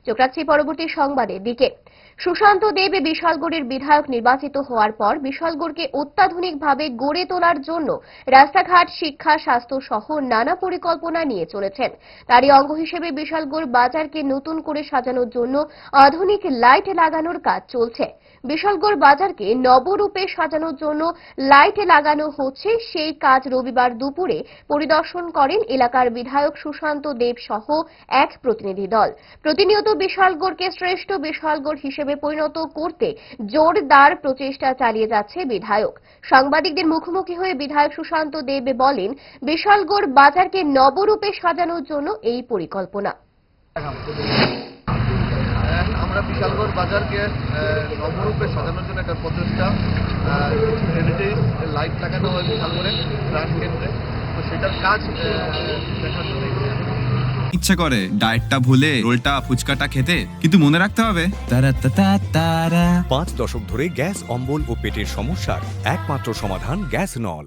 চোখ রাখছি পরবর্তী সংবাদের দিকে। সুশান্ত দেব বিশালগড়ের বিধায়ক নির্বাচিত হওয়ার পর বিশালগড়কে অত্যাধুনিকভাবে গড়ে তোলার জন্য রাস্তাঘাট, শিক্ষা, স্বাস্থ্য সহ নানা পরিকল্পনা নিয়ে চলেছেন। তারই অঙ্গ হিসেবে বিশালগড় বাজারকে নতুন করে সাজানোর জন্য আধুনিক লাইট লাগানোর কাজ চলছে। বিশালগড় বাজারকে নবরূপে সাজানোর জন্য লাইট লাগানো হচ্ছে, সেই কাজ রবিবার দুপুরে পরিদর্শন করেন এলাকার বিধায়ক সুশান্ত দেব সহ এক প্রতিনিধি দল। প্রতিনিয়ত বিশালগড়কে শ্রেষ্ঠ বিশালগড় হিসেবে পরিণত করতে জোরদার প্রচেষ্টা চালিয়ে যাচ্ছে বিধায়ক। সাংবাদিকদের মুখোমুখি হয়ে বিধায়ক সুশান্ত দেব বলেন, বিশালগড় বাজারকে নবরূপে সাজানোর জন্য এই পরিকল্পনা। আমরা বিশালগড় বাজারকে নবরূপে সাজানোর জন্য একটা প্রচেষ্টা, এলইডি লাইট লাগানো হয় বিশালগড়ে প্রাণ কেন্দ্রে, তো সেটার কাজ দেখার জন্য। ইচ্ছে করে ডায়েটটা ভুলে রোলটা ফুচকাটা খেতে, কিন্তু মনে রাখতে হবে 5 দশক ধরে গ্যাস, অম্বল ও পেটের সমস্যার একমাত্র সমাধান গ্যাস নল।